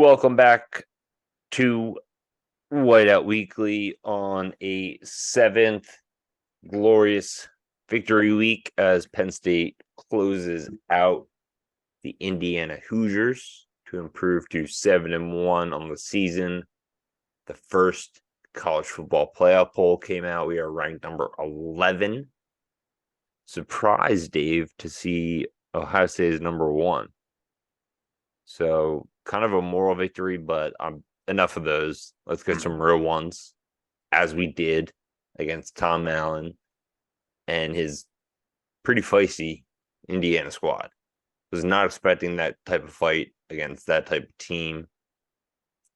welcome back to Whiteout Weekly on a seventh glorious victory week as Penn State closes out the Indiana Hoosiers to improve to 7-1 on the season. The first college football playoff poll came out. We are ranked number 11. Surprised, Dave, to see Ohio State is number 1. So kind of a moral victory, but enough of those. Let's get some real ones, as we did against Tom Allen and his pretty feisty Indiana squad. Was not expecting that type of fight against that type of team.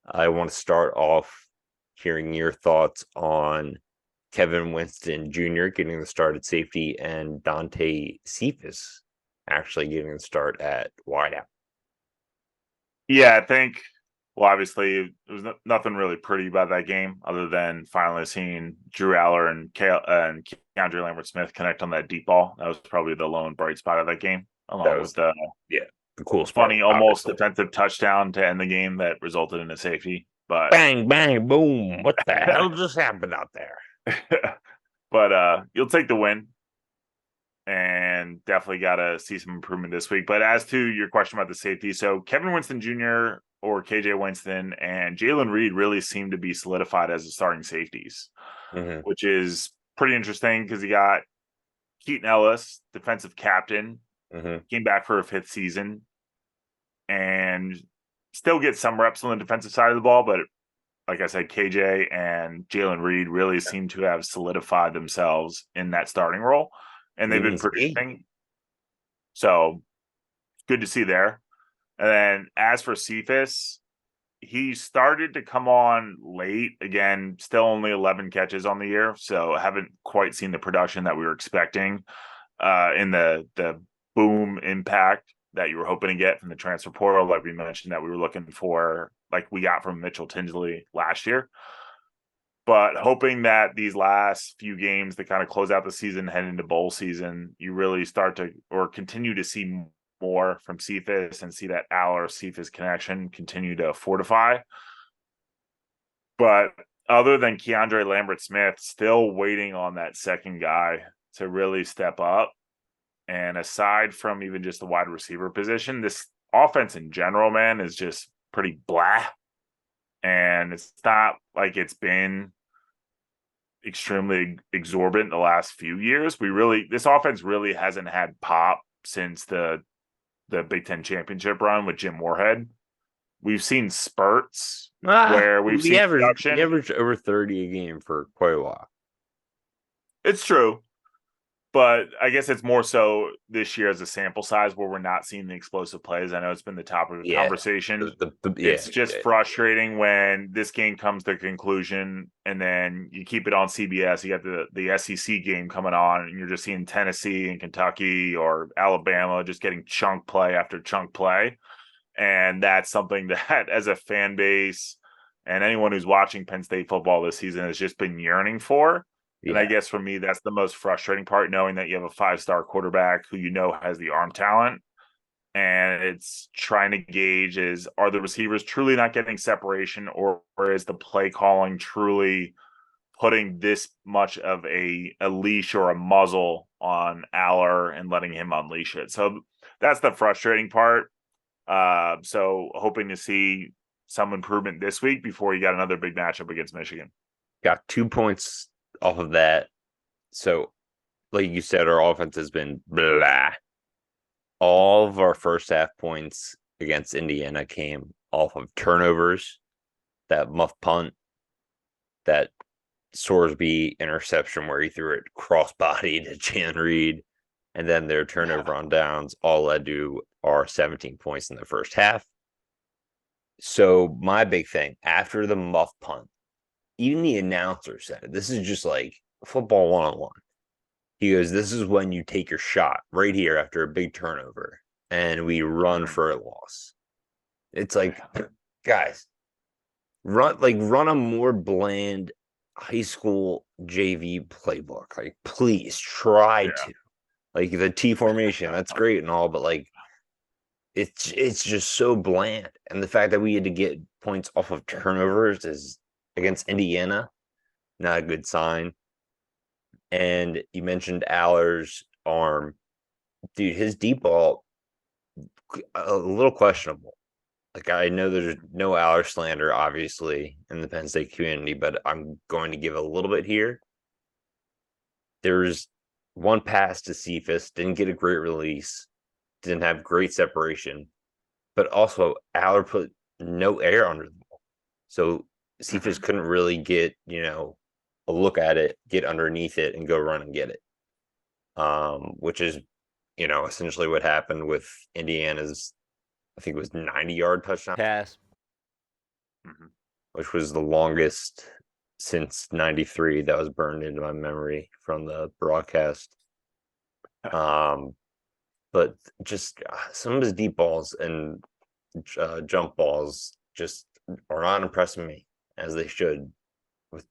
I want to start off hearing your thoughts on Kevin Winston Jr. getting the start at safety and Dante Cephas actually getting the start at wideout. Yeah, I think, well, obviously, there was nothing really pretty about that game other than finally seeing Drew Aller and Keandre Lambert-Smith connect on that deep ball. That was probably the lone bright spot of that game, along with the coolest funny, part, almost obviously. defensive touchdown to end the game that resulted in a safety. But bang, bang, boom. What the hell just happened out there? But you'll take the win. And definitely got to see some improvement this week. But as to your question about the safety, so Kevin Winston Jr. or KJ Winston and Jalen Reed really seem to be solidified as the starting safeties, which is pretty interesting because you got Keaton Ellis, defensive captain, came back for a 5th season and still gets some reps on the defensive side of the ball. But like I said, KJ and Jalen Reed really seem to have solidified themselves in that starting role. And they've been producing. So good to see there. And then as for Cephas, he started to come on late. Again, still only 11 catches on the year. So haven't quite seen the production that we were expecting in the boom impact that you were hoping to get from the transfer portal, like we mentioned that we were looking for, like we got from Mitchell Tinsley last year. But hoping that these last few games that kind of close out the season, head into bowl season, you really start to or continue to see more from Cephas and see that Aller-Cephas connection continue to fortify. But other than Keandre Lambert-Smith, still waiting on that second guy to really step up. And aside from even just the wide receiver position, this offense in general, man, is just pretty blah. And it's not like it's been extremely exorbitant the last few years. This offense really hasn't had pop since the Big Ten championship run with Jim Moorhead. We've seen spurts where we've seen production. We averaged over 30 a game for quite a while. It's true. But I guess it's more so this year as a sample size where we're not seeing the explosive plays. I know it's been the topic of the conversation. It's just frustrating when this game comes to conclusion and then you keep it on CBS. You got the SEC game coming on and you're just seeing Tennessee and Kentucky or Alabama just getting chunk play after chunk play. And that's something that as a fan base and anyone who's watching Penn State football this season has just been yearning for. And I guess for me, that's the most frustrating part, knowing that you have a 5-star quarterback who you know has the arm talent. And it's trying to gauge are the receivers truly not getting separation or is the play calling truly putting this much of a leash or a muzzle on Aller and letting him unleash it? So that's the frustrating part. So hoping to see some improvement this week before you got another big matchup against Michigan. Got 2 points off of that. So, like you said, our offense has been blah. All of our first half points against Indiana came off of turnovers, that muff punt, that Sorsby interception where he threw it cross-body to Jalen Reed, and then their turnover on downs all led to our 17 points in the first half. So my big thing, after the muff punt, even the announcer said it. This is just like football 101. He goes, this is when you take your shot right here after a big turnover and we run for a loss. It's like, guys, run a more bland high school JV playbook. Like, please try to. Like the T formation, that's great and all, but like it's just so bland. And the fact that we had to get points off of turnovers is against Indiana, not a good sign. And you mentioned Aller's arm. Dude, his deep ball, a little questionable. Like, I know there's no Aller slander, obviously, in the Penn State community, but I'm going to give a little bit here. There's one pass to Cephas, didn't get a great release, didn't have great separation, but also Aller put no air under the ball. So Cephas couldn't really get, a look at it, get underneath it, and go run and get it. Which is, essentially what happened with Indiana's, I think it was 90-yard touchdown pass, which was the longest since 93 that was burned into my memory from the broadcast. But just some of his deep balls and jump balls just are not impressing me as they should with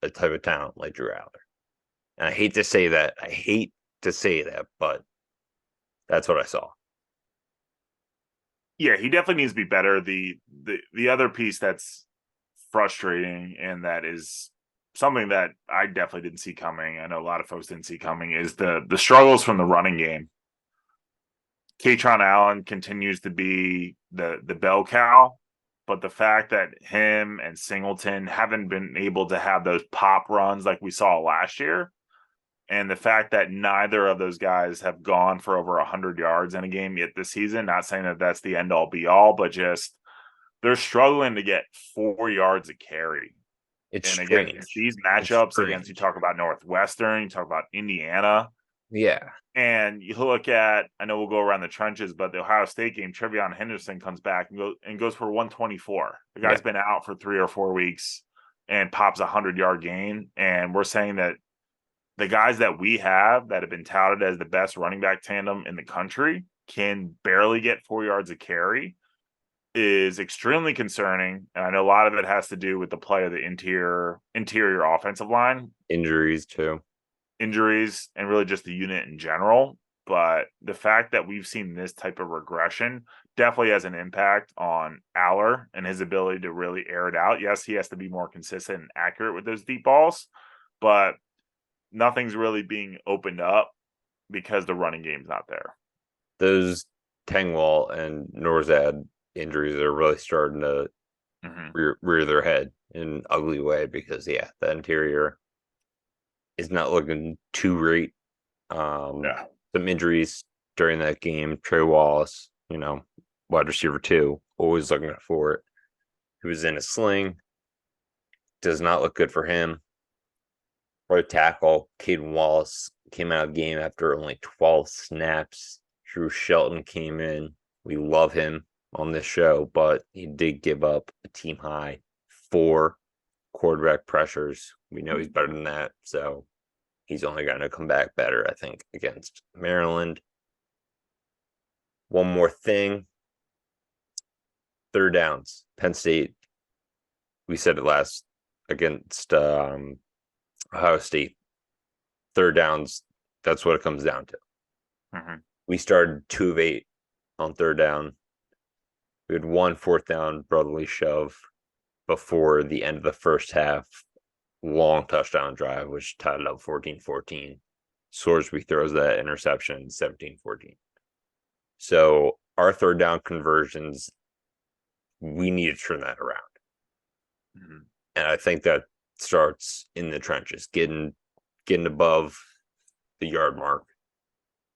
a type of talent like Drew Aller. And I hate to say that. But that's what I saw. Yeah, he definitely needs to be better. The other piece that's frustrating, and that is something that I definitely didn't see coming, I know a lot of folks didn't see coming, is the struggles from the running game. Katron Allen continues to be the bell cow, but the fact that him and Singleton haven't been able to have those pop runs like we saw last year, and the fact that neither of those guys have gone for over 100 yards in a game yet this season, not saying that that's the end-all be-all, but just they're struggling to get 4 yards a carry. It's and strange. Again, these matchups against, you talk about Northwestern, you talk about Indiana. Yeah. And you look at, I know we'll go around the trenches, but the Ohio State game, Trevion Henderson comes back and goes for 124. The guy's been out for 3 or 4 weeks and pops a 100-yard gain. And we're saying that the guys that we have that have been touted as the best running back tandem in the country can barely get 4 yards a carry is extremely concerning. And I know a lot of it has to do with the play of the interior offensive line. Injuries too. Injuries and really just the unit in general. But the fact that we've seen this type of regression definitely has an impact on Aller and his ability to really air it out. Yes, he has to be more consistent and accurate with those deep balls, but nothing's really being opened up because the running game's not there. Those Tengwall and Norzad injuries are really starting to rear their head in an ugly way because, the interior is not looking too great. Some injuries during that game. Trey Wallace, wide receiver 2, always looking for it. He was in a sling. Does not look good for him. Right tackle, Caden Wallace came out of the game after only 12 snaps. Drew Shelton came in. We love him on this show, but he did give up a team high 4 quarterback pressures. We know he's better than that, so he's only going to come back better, I think, against Maryland. One more thing. 3rd downs. Penn State, we said it last against Ohio State. 3rd downs, that's what it comes down to. We started 2 of 8 on 3rd down. We had 1 4th down brotherly shove before the end of the first half. Long touchdown drive, which tied it up 14-14. Sorsby throws that interception 17-14. So our 3rd down conversions, we need to turn that around. And I think that starts in the trenches, getting above the yard mark,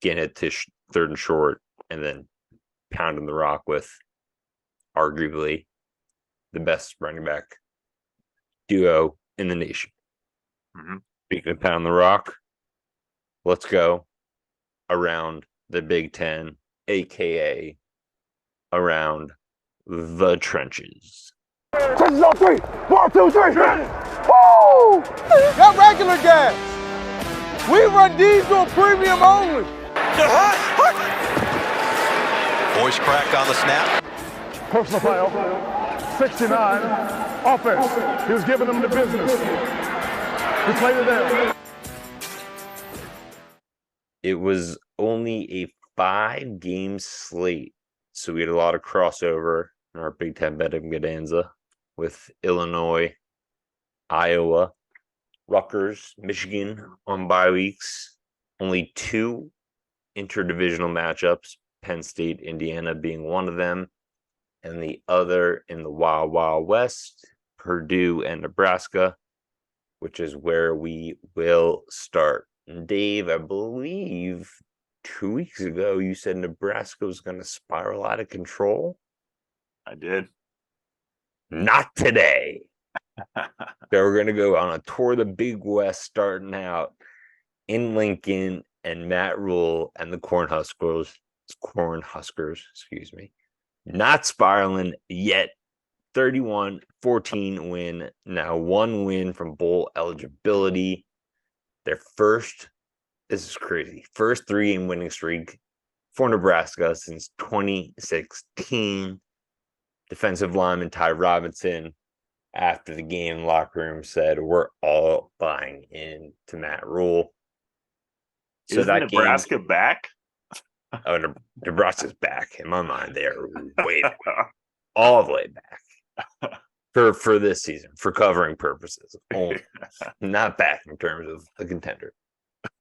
getting it to 3rd and short, and then pounding the rock with arguably the best running back duo in the nation. Speaking of pound the rock, let's go around the Big Ten, aka around the trenches. Trenches on 3. 1, 2, 3. Woo! Got regular gas. We run diesel premium only. Voice crack on the snap. Personal foul. 69. Offense. He was giving them the business. He played it there. It was only a 5-game slate So we had a lot of crossover in our Big Ten Betting Bonanza with Illinois, Iowa, Rutgers, Michigan on bye weeks. Only 2 interdivisional matchups, Penn State, Indiana being one of them, and the other in the Wild Wild West, Purdue and Nebraska, which is where we will start. And Dave, I believe 2 weeks ago you said Nebraska was going to spiral out of control. I did. Not today. We're going to go on a tour of the Big West starting out in Lincoln, and Matt Rule and the Cornhuskers, not spiraling yet. 31-14 win. Now 1 win from bowl eligibility. Their first, this is crazy, first 3-game winning streak for Nebraska since 2016. Defensive lineman Ty Robinson, after the game in the locker room, said, "We're all buying in to Matt Rule." So is that Nebraska game, back? Oh, Nebraska's back. In my mind, they are way back, all the way back for this season, for covering purposes only. Not back in terms of a contender.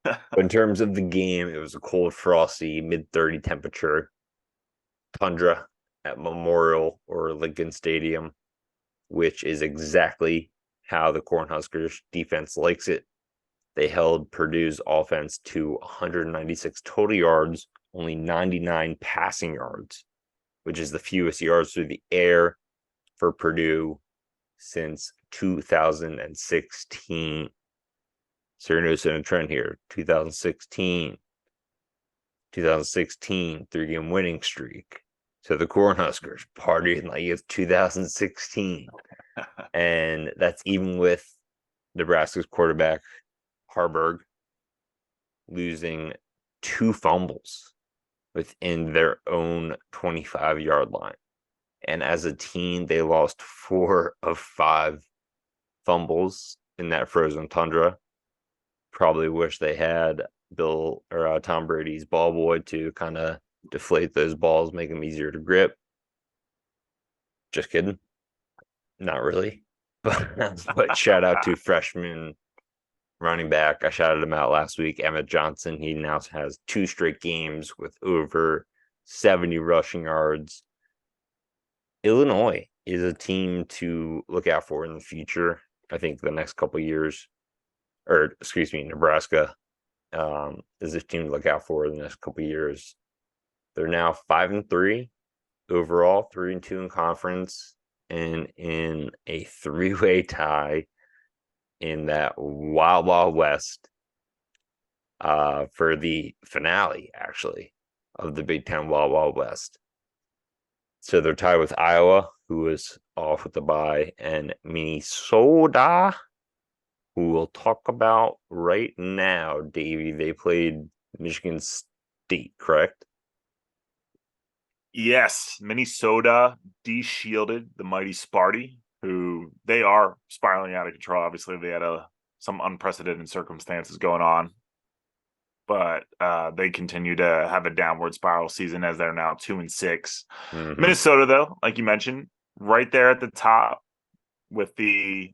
But in terms of the game, it was a cold, frosty, mid-30 temperature tundra at Memorial or Lincoln Stadium, which is exactly how the Cornhuskers defense likes it. They held Purdue's offense to 196 total yards, only 99 passing yards, which is the fewest yards through the air for Purdue since 2016. So you're noticing a trend here. 2016, 3-game winning streak. So the Cornhuskers partying like it's 2016. And that's even with Nebraska's quarterback, Harburg, losing 2 fumbles within their own 25-yard line. And as a team, they lost 4 of 5 fumbles in that frozen tundra. Probably wish they had Tom Brady's ball boy to kind of deflate those balls, make them easier to grip. Just kidding. Not really. But shout out to freshman running back. I shouted him out last week, Emmett Johnson. He now has 2 straight games with over 70 rushing yards. Illinois is a team to look out for in the future. I think the next couple years, Nebraska is a team to look out for in the next couple years. They're now 5-3 overall, 3-2 in conference, and in a 3-way tie in that Wild Wild West for the finale, actually, of the Big Ten Wild Wild West. So they're tied with Iowa, who is off with the bye, and Minnesota, who we'll talk about right now. Davey, they played Michigan State, correct? Yes, Minnesota de-shielded the mighty Sparty, who they are spiraling out of control. Obviously, they had some unprecedented circumstances going on, but they continue to have a downward spiral season as they're now 2-6. Mm-hmm. Minnesota, though, like you mentioned, right there at the top with the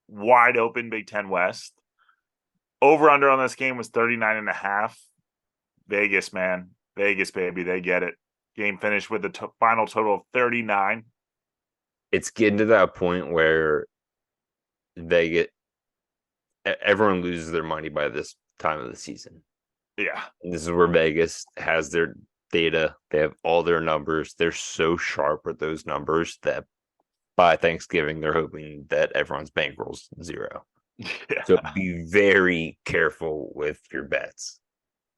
wide open Big Ten West. Over under on this game was 39.5. Vegas, man. Vegas, baby. They get it. Game finished with a final total of 39. It's getting to that point where everyone loses their money by this time of the season. Yeah. And this is where Vegas has their data. They have all their numbers. They're so sharp with those numbers that by Thanksgiving, they're hoping that everyone's bankroll's 0. Yeah. So be very careful with your bets.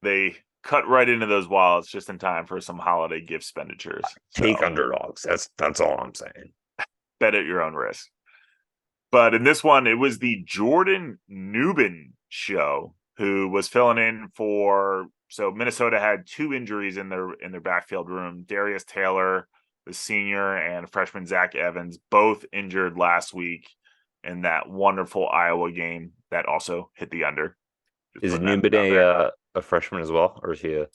They cut right into those wallets just in time for some holiday gift expenditures. Take underdogs. That's all I'm saying. Bet at your own risk. But in this one, it was the Jordan Newman show who was filling in for. So Minnesota had 2 injuries in their backfield room. Darius Taylor, the senior, and freshman Zach Evans, both injured last week in that wonderful Iowa game that also hit the under. Is Newman a freshman as well, or is he a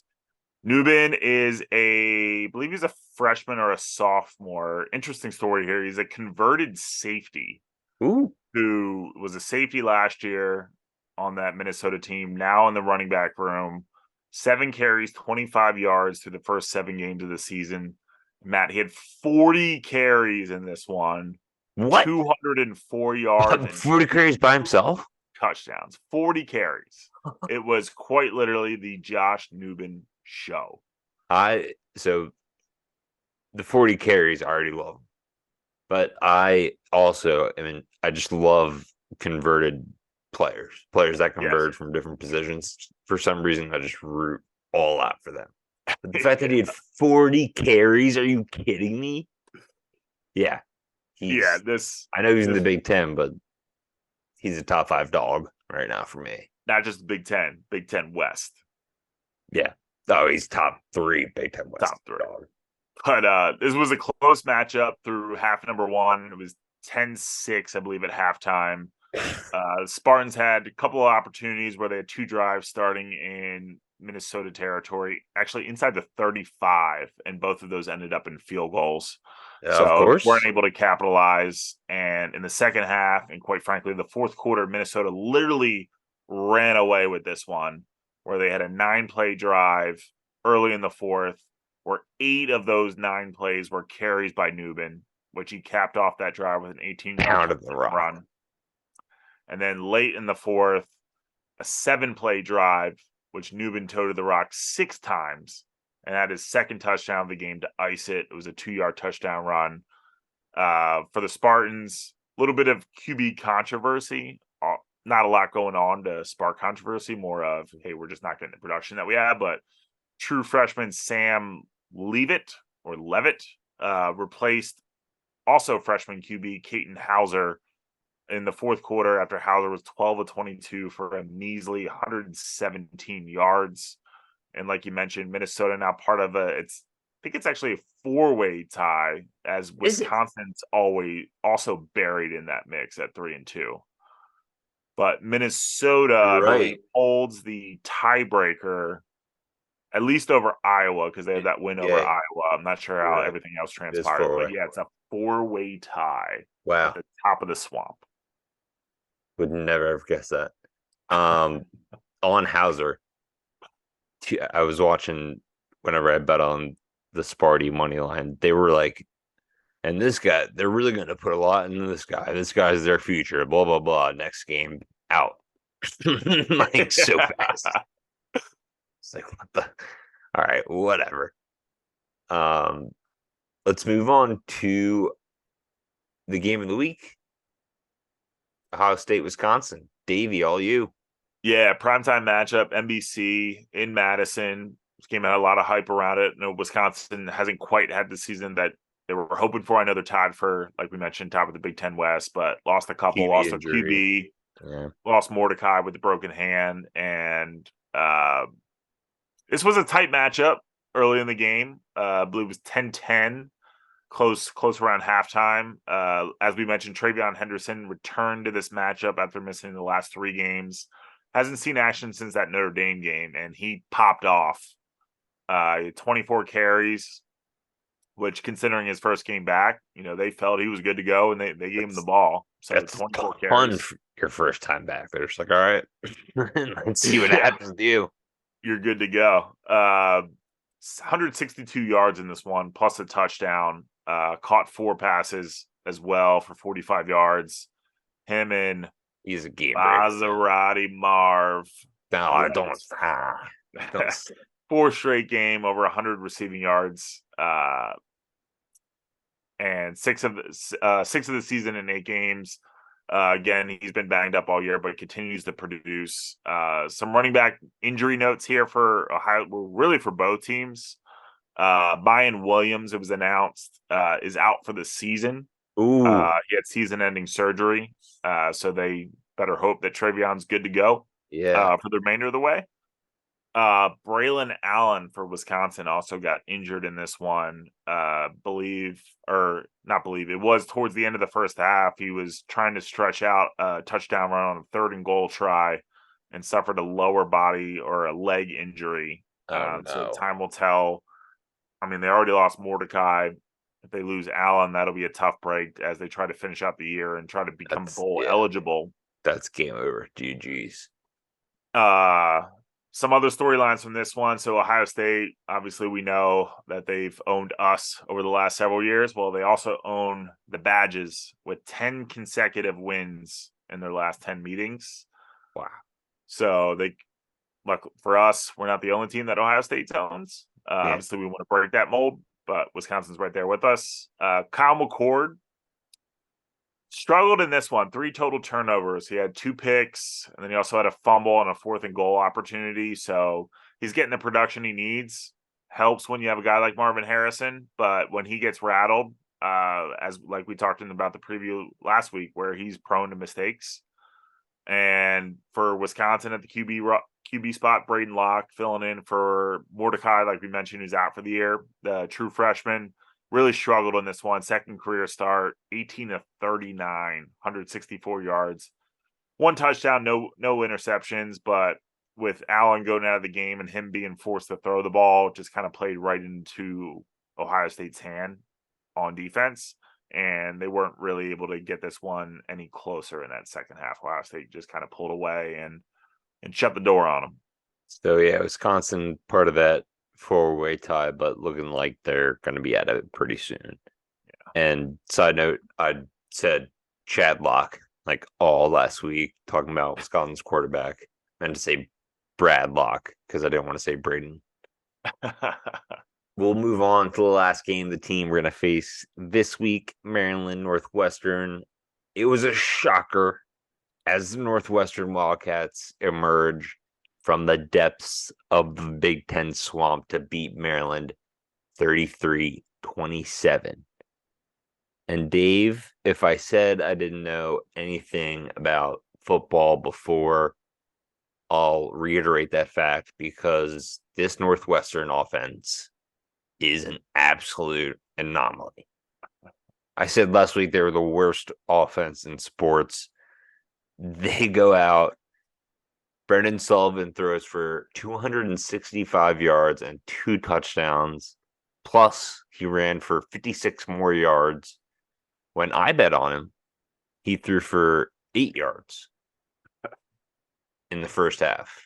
Newbin is I believe he's a freshman or a sophomore. Interesting story here. He's a converted safety Ooh. who was a safety last year on that Minnesota team, now in the running back room. 7 carries, 25 yards through the first 7 games of the season. Matt, he had 40 carries in this one. What? 204 yards and 40 carries by himself? touchdowns. 40 carries. It was quite literally the Josh Newbin show. So the 40 carries I already love. But I just love converted players that convert from different positions. For some reason, I just root all out for them. But the fact that he had 40 carries, are you kidding me? Yeah. I know he's in the Big Ten, but he's a top 5 dog right now for me. Not just the Big Ten West. Yeah. Oh, he's top 3 Big Ten West. Top 3. Dog. But this was a close matchup through half number 1. It was 10-6, I believe, at halftime. The Spartans had a couple of opportunities where they had 2 drives starting in Minnesota territory, actually inside the 35, and both of those ended up in field goals. So of course, weren't able to capitalize. And in the second half, and quite frankly, the fourth quarter, Minnesota literally ran away with this one, where they had a 9-play drive early in the fourth, where 8 of those 9 plays were carries by Newbin, which he capped off that drive with an 18-yard run. And then late in the fourth, a 7-play drive, which Newbin toted the rock 6 times and had his second touchdown of the game to ice it. It was a 2-yard touchdown run. For the Spartans, a little bit of QB controversy. Not a lot going on to spark controversy, more of, hey, we're just not getting the production that we have. But true freshman Sam Leavitt replaced also freshman QB Caton Hauser in the fourth quarter after Hauser was 12 of 22 for a measly 117 yards. And like you mentioned, Minnesota now part of I think it's actually a 4-way tie, as Wisconsin's also buried in that mix at 3-2. But Minnesota, I believe, holds the tiebreaker, at least over Iowa, because they had that win over Iowa. I'm not sure how everything else transpired, but it's a 4-way tie at the top of the swamp. Would never ever guess that. On Hauser, I was watching whenever I bet on the Sparty money line. They were like, and this guy, they're really going to put a lot into this guy. This guy's their future, blah, blah, blah. Next game, out. Like, so fast. It's like, what the? All right, whatever. Let's move on to the game of the week. Ohio State, Wisconsin. Davey, all you. Yeah, primetime matchup, NBC in Madison. This game had a lot of hype around it. No, Wisconsin hasn't quite had the season that they were hoping for. I know they're tied for, like we mentioned, top of the Big Ten West, but lost a couple, lost a QB, lost Mordecai with the broken hand. And this was a tight matchup early in the game. I believe it was 10-10. Close around halftime. As we mentioned, Travion Henderson returned to this matchup after missing the last 3 games. Hasn't seen action since that Notre Dame game, and he popped off. 24 carries, which, considering his first game back, they felt he was good to go, and they gave him the ball. So that's 24 carries. For your first time back. They're just like, all right, let's see what happens to you. You're good to go. 162 yards in this one, plus a touchdown. Caught 4 passes as well for 45 yards. Him and he's a game Maserati Marv. No, I don't. 4 straight game over 100 receiving yards. And 6 of the season in 8 games. Again, he's been banged up all year, but continues to produce. Some running back injury notes here for Ohio, really for both teams. Mayan Williams, it was announced, is out for the season. Ooh. He had season-ending surgery, so they better hope that Travion's good to go. For the remainder of the way. Braylon Allen for Wisconsin also got injured in this one. It was towards the end of the first half. He was trying to stretch out a touchdown run on a 3rd and goal try and suffered a lower body or a leg injury Oh, So no. time will tell. I mean, they already lost Mordecai. If they lose Allen, that'll be a tough break as they try to finish out the year and try to become bowl eligible. That's game over. GG's. Some other storylines from this one. So Ohio State, obviously we know that they've owned us over the last several years. Well, they also own the Badges with 10 consecutive wins in their last 10 meetings. Wow. So they, like for us, we're not the only team that Ohio State owns. Obviously we want to break that mold, but Wisconsin's right there with us. Kyle McCord struggled in this one, 3 total turnovers. He had 2 picks, and then he also had a fumble and a 4th and goal opportunity. So he's getting the production he needs. Helps when you have a guy like Marvin Harrison, but when he gets rattled, as like we talked about the preview last week, where he's prone to mistakes. And for Wisconsin at the QB spot, Braden Locke filling in for Mordecai, like we mentioned, who's out for the year, the true freshman. Really struggled in this one. Second career start, 18 of 39, 164 yards. 1 touchdown, no interceptions, but with Allen going out of the game and him being forced to throw the ball, just kind of played right into Ohio State's hand on defense. And they weren't really able to get this one any closer in that second half. Ohio State just kind of pulled away and shut the door on them. So, yeah, Wisconsin part of that 4-way tie, but looking like they're going to be out of it pretty soon. Yeah. And side note, I said Chad Locke like all last week talking about Wisconsin's quarterback. I meant to say Brad Locke because I didn't want to say Braden. We'll move on to the last game the team we're going to face this week, Maryland Northwestern. It was a shocker as the Northwestern Wildcats emerge from the depths of the Big Ten swamp to beat Maryland 33-27. And Dave, if I said I didn't know anything about football before, I'll reiterate that fact because this Northwestern offense is an absolute anomaly. I said last week they were the worst offense in sports. They go out. Brendan Sullivan throws for 265 yards and 2 touchdowns. Plus, he ran for 56 more yards. When I bet on him, he threw for 8 yards in the first half.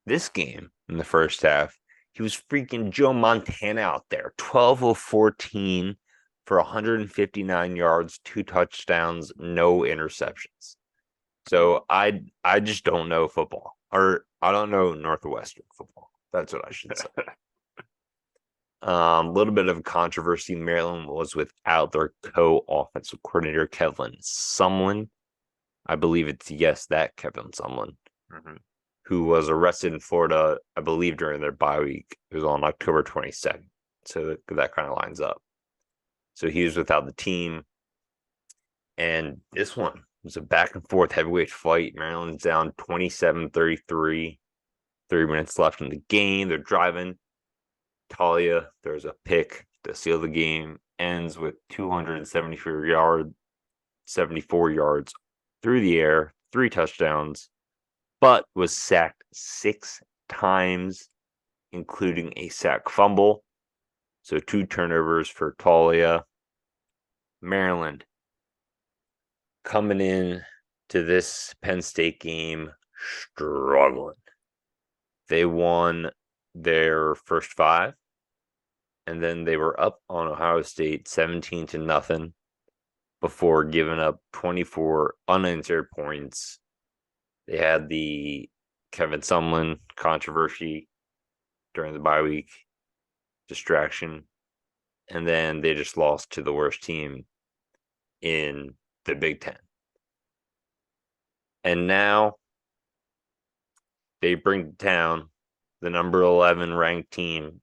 This game, in the first half, he was freaking Joe Montana out there. 12 of 14 for 159 yards, 2 touchdowns, no interceptions. So I just don't know football. Or I don't know Northwestern football. That's what I should say. A little bit of controversy. Maryland was without their co-offensive coordinator, Kevin Sumlin. I believe it's, that Kevin Sumlin, who was arrested in Florida, I believe, during their bye week. It was on October 22nd. So that kind of lines up. So he was without the team. And this one was a back and forth heavyweight fight. Maryland's down 27-33. 3 minutes left in the game. They're driving. Talia, there's a pick to seal the game. Ends with 274 yards through the air, 3 touchdowns, but was sacked 6 times, including a sack fumble. So 2 turnovers for Talia. Maryland coming in to this Penn State game struggling. They won their first 5, and then they were up on Ohio State 17-0 before giving up 24 unanswered points. They had the Kevin Sumlin controversy during the bye week, distraction, and then they just lost to the worst team in the Big Ten. And now they bring down the number 11 ranked team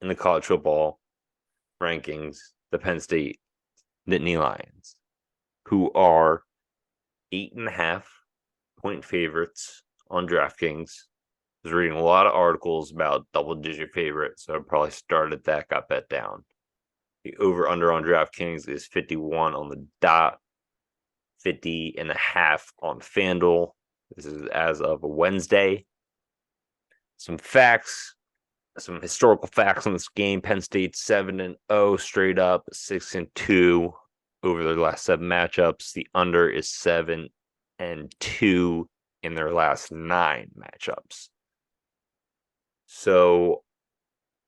in the college football rankings, the Penn State Nittany Lions, who are 8.5-point favorites on DraftKings. I was reading a lot of articles about double-digit favorites, so I probably started that, got bet down. The over-under on DraftKings is 51 on the dot, 50.5 on FanDuel. This is as of Wednesday. Some facts some historical facts on this game. Penn State 7-0 straight up, 6-2 over their last 7 matchups. The under is 7-2 in their last 9 matchups. So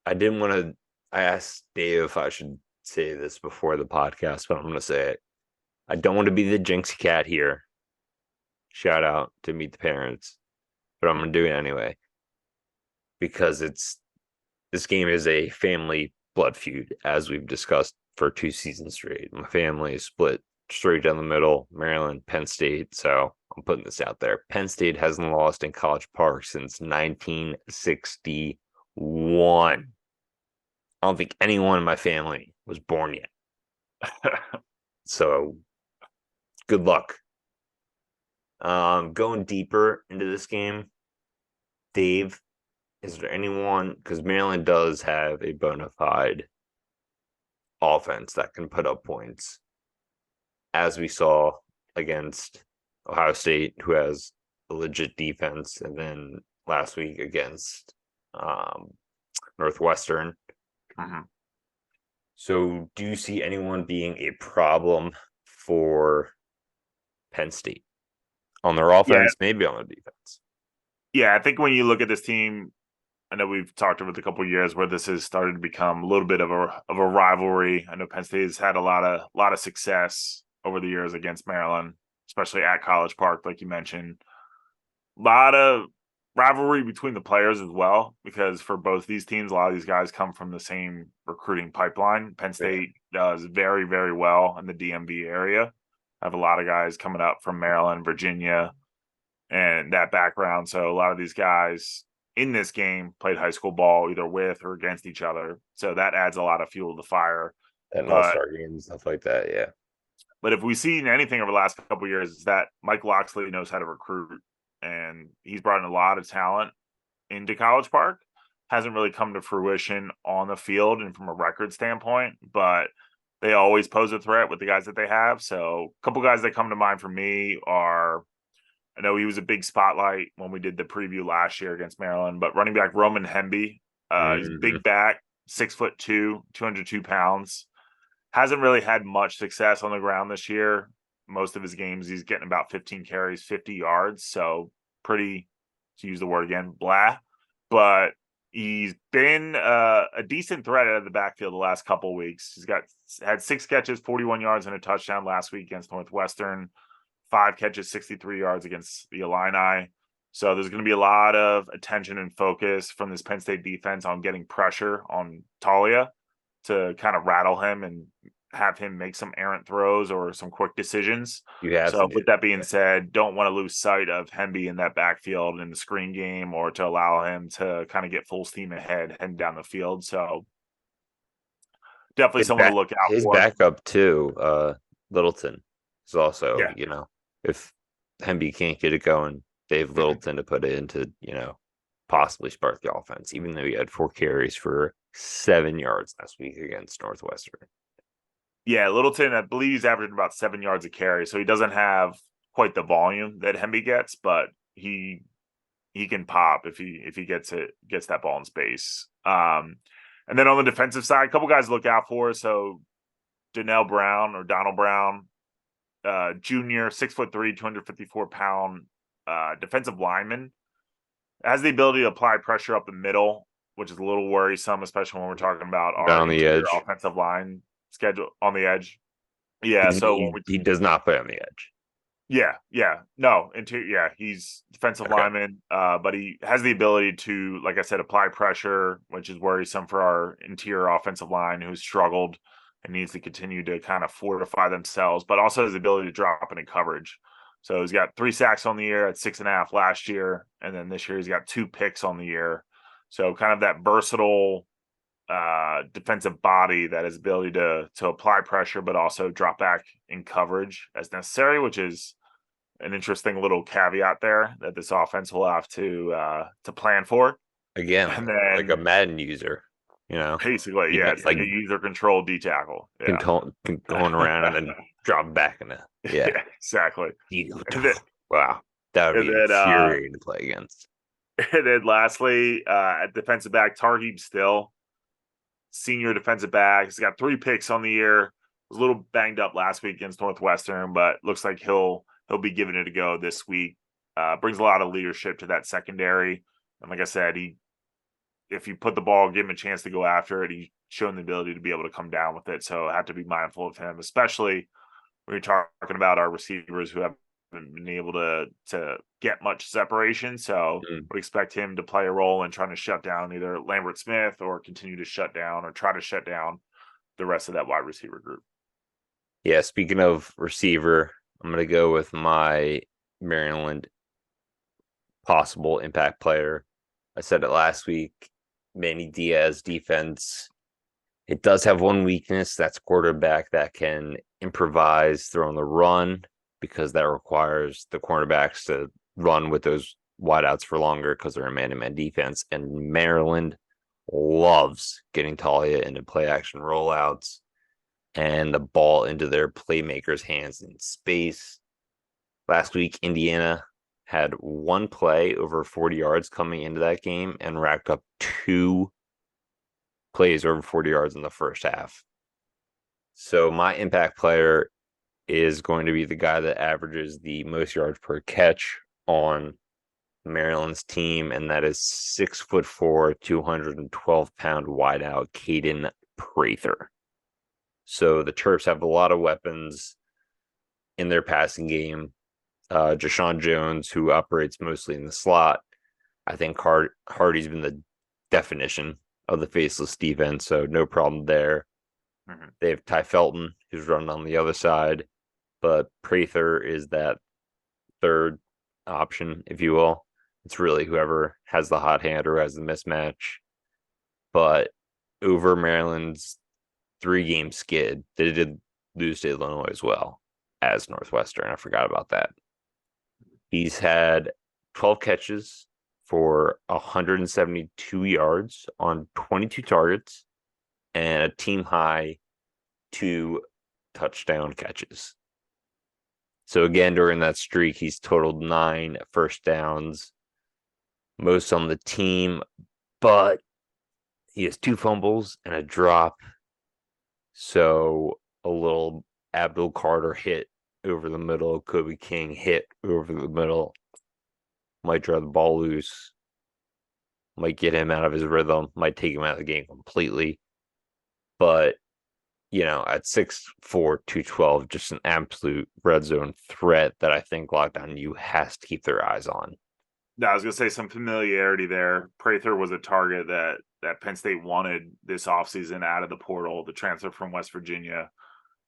I didn't want to. I asked Dave if I should say this before the podcast, but I'm going to say it. I don't want to be the jinx cat here. Shout out to Meet the Parents, but I'm going to do it anyway because this game is a family blood feud, as we've discussed for 2 seasons straight. My family is split straight down the middle, Maryland, Penn State. So I'm putting this out there. Penn State hasn't lost in College Park since 1961. I don't think anyone in my family was born yet. So good luck. Going deeper into this game, Dave, is there anyone, because Maryland does have a bona fide offense that can put up points, as we saw against Ohio State, who has a legit defense, and then last week against Northwestern. Mm-hmm. So do you see anyone being a problem for Penn State on their offense, maybe on the defense? Yeah, I think when you look at this team, I know we've talked over the couple of years where this has started to become a little bit of a rivalry. I know Penn State has had a lot of success over the years against Maryland, especially at College Park, like you mentioned. A lot of rivalry between the players as well, because for both these teams, a lot of these guys come from the same recruiting pipeline. Penn State does very, very well in the DMV area. I have a lot of guys coming up from Maryland, Virginia, and that background. So a lot of these guys in this game played high school ball either with or against each other. So that adds a lot of fuel to the fire. And all-star games and stuff like that, yeah. But if we've seen anything over the last couple of years, is that Mike Loxley knows how to recruit. And he's brought in a lot of talent into College Park. Hasn't really come to fruition on the field and from a record standpoint, but they always pose a threat with the guys that they have. So a couple guys that come to mind for me are, I know he was a big spotlight when we did the preview last year against Maryland, but running back Roman Hemby, he's a big back, 6'2", 202 pounds. Hasn't really had much success on the ground this year. Most of his games, he's getting about 15 carries, 50 yards. So pretty, to use the word again, blah. But he's been a decent threat out of the backfield the last couple of weeks. He's had 6 catches, 41 yards, and a touchdown last week against Northwestern. 5 catches, 63 yards against the Illini. So there's going to be a lot of attention and focus from this Penn State defense on getting pressure on Talia to kind of rattle him and have him make some errant throws or some quick decisions. So with that being said, don't want to lose sight of Hemby in that backfield in the screen game or to allow him to kind of get full steam ahead heading down the field. So definitely someone to look out for. His backup too, Littleton, is also, if Hemby can't get it going, they have Littleton to put it into, possibly spark the offense, even though he had 4 carries for 7 yards last week against Northwestern. Yeah, Littleton, I believe he's averaging about 7 yards a carry, so he doesn't have quite the volume that Hemby gets, but he can pop if he gets that ball in space. And then on the defensive side, a couple guys to look out for. So Donald Brown, junior, 6'3", 254-pound defensive lineman, has the ability to apply pressure up the middle, which is a little worrisome, especially when we're talking about our on the edge offensive line schedule on the edge. Yeah, he does not play on the edge. He's defensive lineman, but he has the ability to, like I said, apply pressure, which is worrisome for our interior offensive line who's struggled and needs to continue to kind of fortify themselves, but also has the ability to drop into coverage. So he's got 3 sacks on the year at 6.5 last year, and then this year he's got 2 picks on the year. So kind of that versatile defensive body that has ability to apply pressure, but also drop back in coverage as necessary, which is an interesting little caveat there that this offense will have to plan for. Again, and then, like a Madden user, basically, it's like a user control D tackle, going around and then drop back in it. Yeah, exactly. Wow, that would be infuriating to play against. And then lastly, at defensive back, Tarheeb Still, senior defensive back. He's got 3 picks on the year. Was a little banged up last week against Northwestern, but looks like he'll be giving it a go this week. Brings a lot of leadership to that secondary. And like I said, if you put the ball, give him a chance to go after it, he's shown the ability to be able to come down with it. So I have to be mindful of him, especially when you're talking about our receivers who haven't been able to get much separation. So we expect him to play a role in trying to shut down either Lambert Smith or continue to shut down or try to shut down the rest of that wide receiver group. Yeah, speaking of receiver, I'm going to go with my Maryland possible impact player. I said it last week, Manny Diaz defense. It does have one weakness. That's quarterback that can improvise throwing the run, because that requires the cornerbacks to run with those wideouts for longer because they're a man-to-man defense. And Maryland loves getting Talia into play-action rollouts and the ball into their playmakers' hands in space. Last week, Indiana had one play over 40 yards coming into that game and racked up 2 plays over 40 yards in the first half. So my impact player is going to be the guy that averages the most yards per catch on Maryland's team, and that is 6'4", 212-pound wideout Caden Prather. So the Terps have a lot of weapons in their passing game. Jashawn Jones, who operates mostly in the slot. I think Hardy's been the definition of the faceless defense, so no problem there. Mm-hmm. They have Ty Felton, who's running on the other side, but Prather is that third option, if you will. It's really whoever has the hot hand or has the mismatch. But over Maryland's 3-game skid, they did lose to Illinois as well as Northwestern. I forgot about that. He's had 12 catches for 172 yards on 22 targets and a team high 2 touchdown catches. So again, during that streak, he's totaled 9 first downs, most on the team, but he has 2 fumbles and a drop. So a little Abdul Carter hit over the middle, Kobe King hit over the middle, might draw the ball loose, might get him out of his rhythm, might take him out of the game completely. But, at 6'4", 212, just an absolute red zone threat that I think Lockdown U has to keep their eyes on. No, I was going to say some familiarity there. Prather was a target that Penn State wanted this offseason out of the portal, the transfer from West Virginia.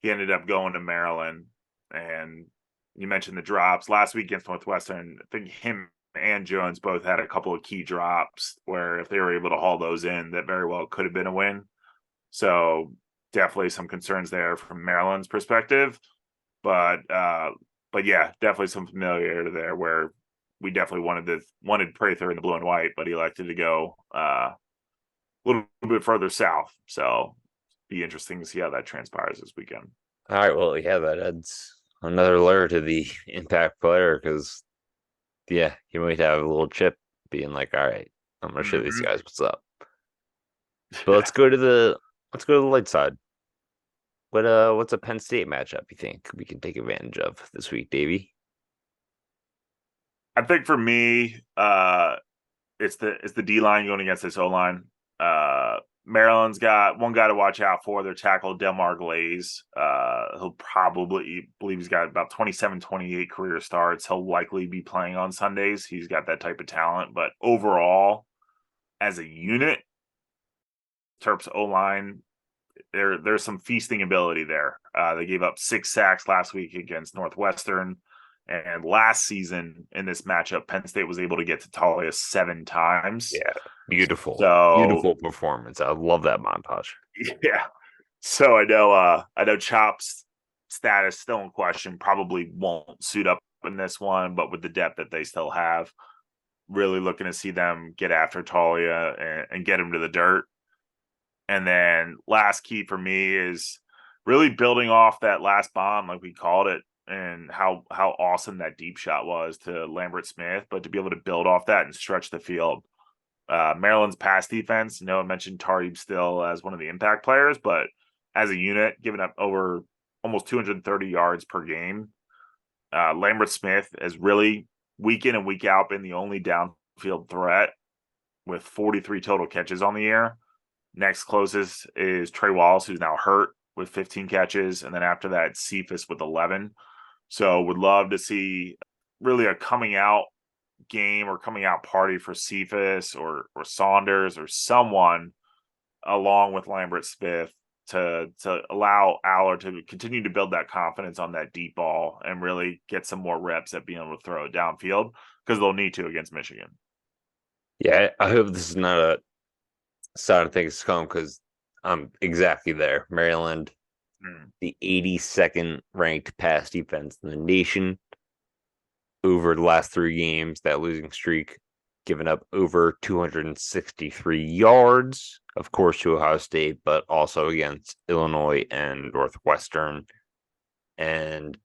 He ended up going to Maryland. And you mentioned the drops. Last week against Northwestern, I think him and Jones both had a couple of key drops where if they were able to haul those in, that very well could have been a win. So definitely some concerns there from Maryland's perspective. But yeah, definitely some familiarity there where we definitely wanted Prather in the blue and white, but he elected to go a little bit further south. So be interesting to see how that transpires this weekend. All right, well, yeah, that adds another layer to the impact player because, yeah, you might have a little chip being like, all right, I'm gonna show these guys what's up. But let's go to the light side. What's a Penn State matchup you think we can take advantage of this week, Davey? I think for me, it's the D line going against this O line. Maryland's got one guy to watch out for. Their tackle, Delmar Glaze. He'll probably believe he's got about 27, 28 career starts. He'll likely be playing on Sundays. He's got that type of talent. But overall, as a unit, Terps O-line, there's some feasting ability there. They gave up 6 sacks last week against Northwestern. And last season in this matchup, Penn State was able to get to Talia 7 times. Yeah, beautiful. Beautiful performance. I love that montage. Yeah. So I know Chop's status still in question, probably won't suit up in this one, but with the depth that they still have, really looking to see them get after Talia and get him to the dirt. And then last key for me is really building off that last bomb, like we called it, and how awesome that deep shot was to Lambert Smith, but to be able to build off that and stretch the field. Maryland's pass defense, I mentioned Tariq still as one of the impact players, but as a unit, giving up over almost 230 yards per game. Lambert Smith has really week in and week out been the only downfield threat with 43 total catches on the year. Next closest is Trey Wallace, who's now hurt with 15 catches. And then after that, Cephas with 11. So would love to see really a coming out game or coming out party for Cephas or Saunders or someone along with Lambert Smith to allow Aller to continue to build that confidence on that deep ball and really get some more reps at being able to throw it downfield because they'll need to against Michigan. Yeah, I hope this is not a sign of things to come because I'm exactly there. Maryland, the 82nd ranked pass defense in the nation. Over the last 3 games, that losing streak, given up over 263 yards, of course, to Ohio State, but also against Illinois and Northwestern. And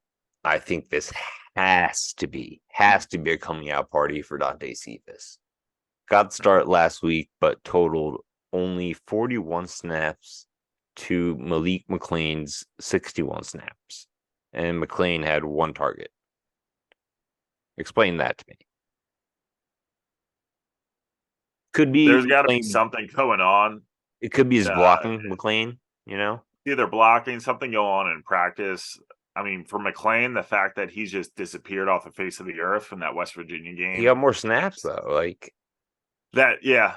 I think this has to be a coming out party for Dante Cephas. Got the start last week, but totaled only 41 snaps to Malik McLean's 61 snaps. And McLean had 1 target. Explain that to me. Could be there's got to be something going on. It could be his blocking, McLean, Either blocking, something go on in practice. I mean, for McLean, the fact that he's just disappeared off the face of the earth from that West Virginia game. He got more snaps, though. Like that, yeah.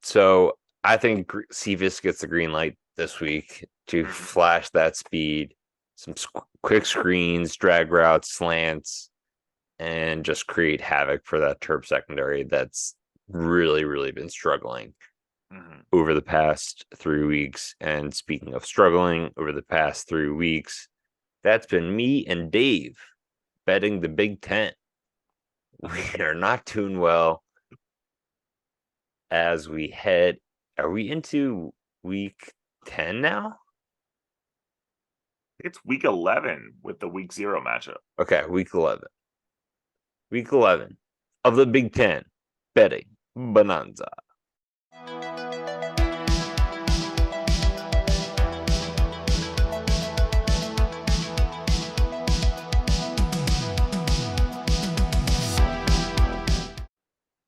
So I think Cephas gets the green light this week to flash that speed, some quick screens, drag routes, slants, and just create havoc for that Terp secondary that's really, really been struggling over the past 3 weeks. And speaking of struggling over the past 3 weeks, that's been me and Dave betting the Big Ten. We are not doing well as we head. Are we into week 10 now? It's week 11 with the week 0 matchup. Okay, week 11. Week 11 of the Big Ten Betting Bonanza.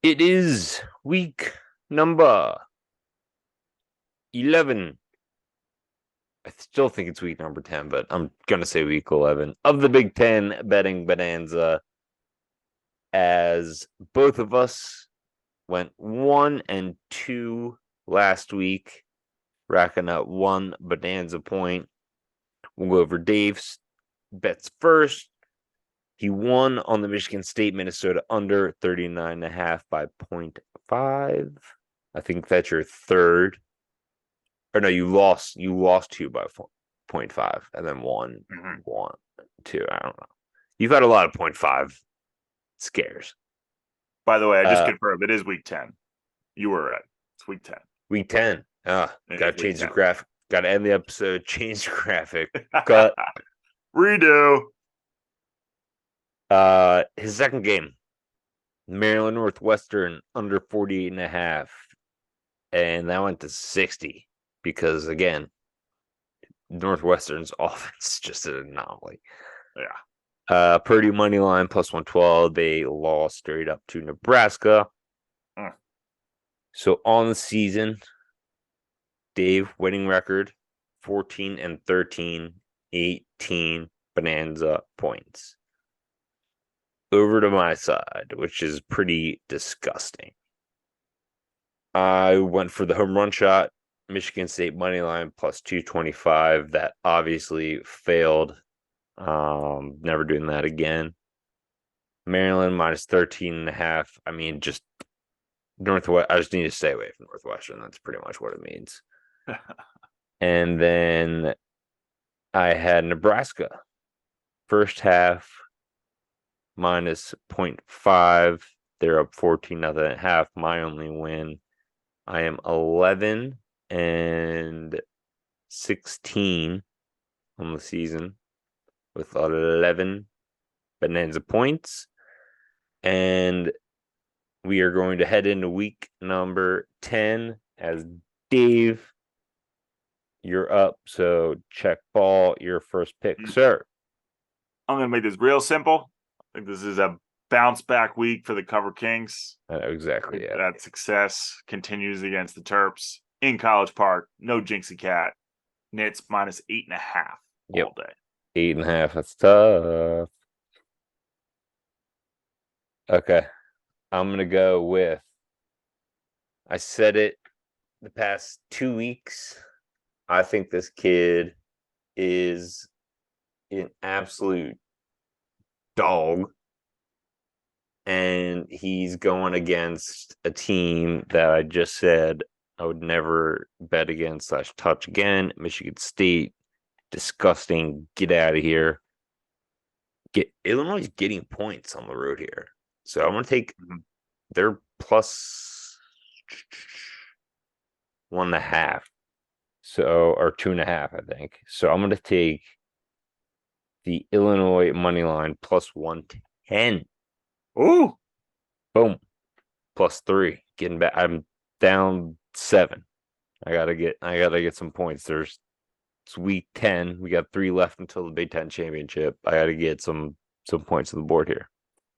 It is week number 11. I still think it's week number 10, but I'm going to say week 11 of the Big Ten Betting Bonanza, as both of us went 1-2 last week, racking up 1 Bonanza point. We'll go over Dave's bets first. He won on the Michigan State Minnesota under 39.5 by 0.5. I think that's your third. Or no, you lost 2 by 0.5 and then 1, 2. I don't know. You've had a lot of 0.5 scares. By the way, I just confirmed it is week 10. You were right. It's week 10. Week 10. Got to change the graphic. Got to end the episode, change the graphic. Cut. Redo. His second game, Maryland Northwestern under 48.5. And that went to 60 because, again, Northwestern's offense is just an anomaly. Yeah. Purdue money line plus 112. They lost straight up to Nebraska. So on the season, Dave winning record 14-13, 18 Bonanza points. Over to my side, which is pretty disgusting. I went for the home run shot, Michigan State money line plus 225. That obviously failed. Never doing that again. Maryland minus 13.5. I mean, just Northwest. I just need to stay away from Northwestern. That's pretty much what it means. And then I had Nebraska first half minus 0.5. They're up 14-0.5. My only win. I am 11-16 on the season. with 11 Bonanza points. And we are going to head into week number 10 as Dave, you're up. So check ball, your first pick, sir. I'm going to make this real simple. I think this is a bounce back week for the Cover Kings. Exactly. Yeah. That success continues against the Terps in College Park. No Jinxie Cat. Nits minus 8.5 all day. 8.5. That's tough. Okay. I'm going to go with, I said it the past 2 weeks. I think this kid is an absolute dog. And he's going against a team that I just said I would never bet against / touch again. Michigan State. Disgusting. Get out of here. Illinois is getting points on the road here. So I'm going to take their plus 1.5. So, or 2.5, I think. So I'm going to take the Illinois money line plus 110. Ooh. Boom. +3. Getting back. I'm down 7. I gotta get some points. It's week 10. We got 3 left until the Big Ten championship. I gotta get some points on the board here.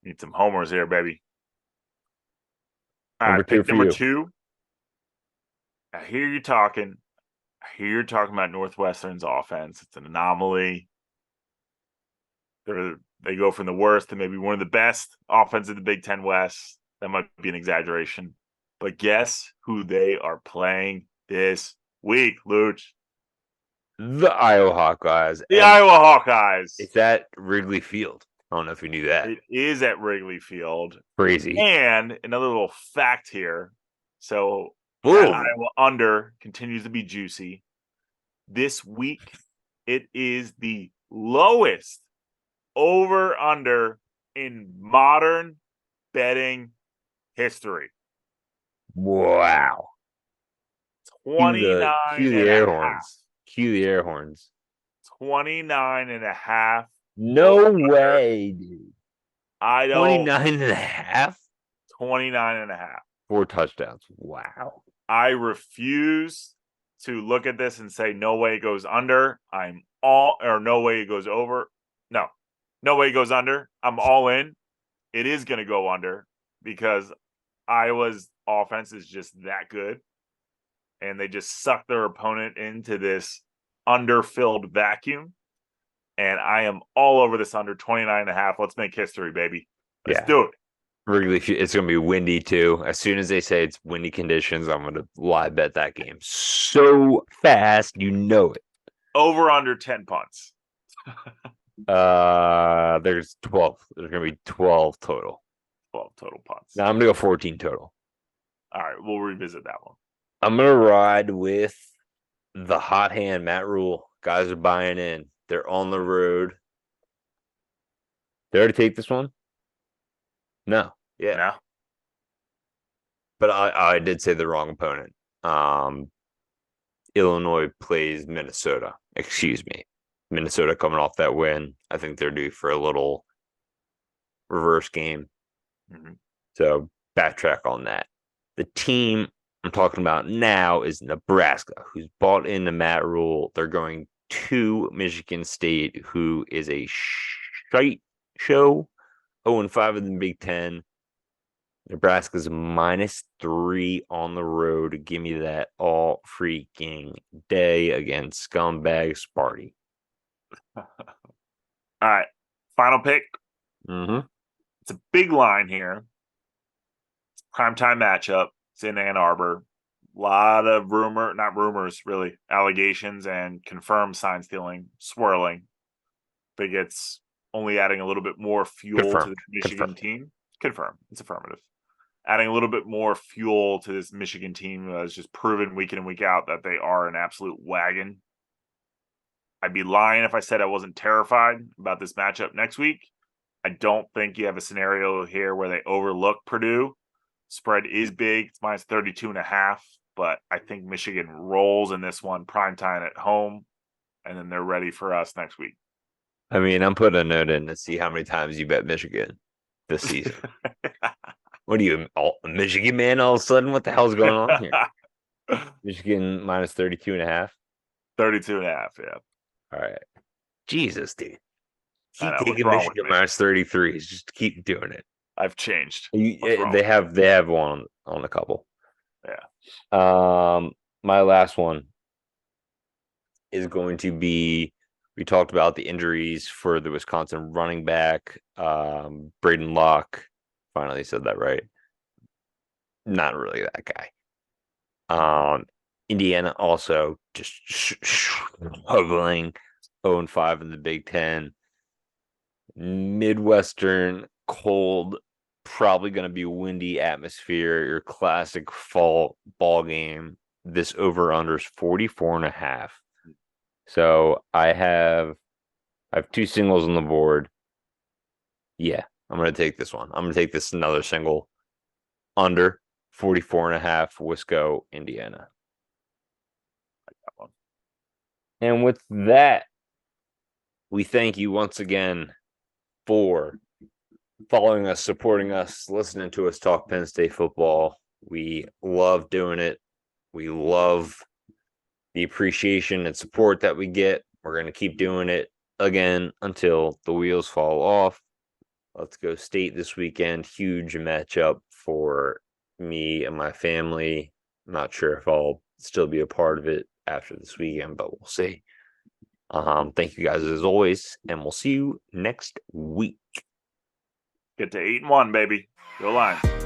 Need some homers here, baby. All Number right, pick number 2. 2. I hear you talking. I hear you're talking about Northwestern's offense. It's an anomaly. They go from the worst to maybe one of the best offense in the Big Ten West. That might be an exaggeration. But guess who they are playing this week, Luch? The Iowa Hawkeyes. The Iowa Hawkeyes. It's at Wrigley Field. I don't know if you knew that. It is at Wrigley Field. Crazy. And another little fact here. So that Iowa under continues to be juicy. This week, it is the lowest over-under in modern betting history. Wow. 29 Cue the air horns. Cue the air horns. 29.5. No way, dude. I don't. 29.5? 29.5. 4 touchdowns. Wow. I refuse to look at this and say no way it goes under. No way it goes over. No way it goes under. I'm all in. It is going to go under because Iowa's offense is just that good. And they just suck their opponent into this underfilled vacuum. And I am all over this under 29.5. Let's make history, baby. Let's do it. Wrigley, it's going to be windy too. As soon as they say it's windy conditions, I'm going to live bet that game so fast, you know it. Over under 10 punts. There's 12. There's going to be 12 total. 12 total punts. Now I'm going to go 14 total. All right, we'll revisit that one. I'm going to ride with the hot hand, Matt Rule. Guys are buying in. They're on the road. They already take this one? No. Yeah. No. But I did say the wrong opponent. Illinois plays Minnesota. Excuse me. Minnesota coming off that win. I think they're due for a little reverse game. Mm-hmm. So backtrack on that. The team I'm talking about now is Nebraska, who's bought into Matt Rule. They're going to Michigan State, who is a shite show. 0-5 in the Big Ten. Nebraska's -3 on the road. Give me that all freaking day against scumbag Sparty. All right. Final pick. Mm-hmm. It's a big line here. It's a primetime matchup. It's in Ann Arbor. A lot of allegations and confirmed sign stealing swirling. I think it's only adding a little bit more fuel to the Michigan team. Confirmed. It's affirmative. Adding a little bit more fuel to this Michigan team has just proven week in and week out that they are an absolute wagon. I'd be lying if I said I wasn't terrified about this matchup next week. I don't think you have a scenario here where they overlook Purdue. Spread is big. It's -32.5, but I think Michigan rolls in this one primetime at home, and then they're ready for us next week. I mean, I'm putting a note in to see how many times you bet Michigan this season. What are you, a Michigan man all of a sudden? What the hell's going on here? Michigan minus 32.5. 32.5, yeah. All right. Jesus, dude. I Keep know, what's taking wrong with Michigan me? minus 33s. Just keep doing it. I've changed. What's wrong They with have one on a couple. Yeah. My last one is going to be, we talked about the injuries for the Wisconsin running back, Braden Locke. Finally said that right. Not really that guy. Indiana also just struggling 0-5 in the Big Ten. Midwestern, cold, probably going to be windy atmosphere, your classic fall ball game. This over-under is 44.5. So I have two singles on the board. Yeah, I'm going to take this one. I'm going to take this another single under 44.5, Wisco, Indiana. And with that, we thank you once again for following us, supporting us, listening to us talk Penn State football. We love doing it. We love the appreciation and support that we get. We're going to keep doing it again until the wheels fall off. Let's go State this weekend. Huge matchup for me and my family. I'm not sure if I'll still be a part of it after this weekend, but we'll see. Thank you guys as always, and we'll see you next week. Get to 8-1, baby. Go Lions.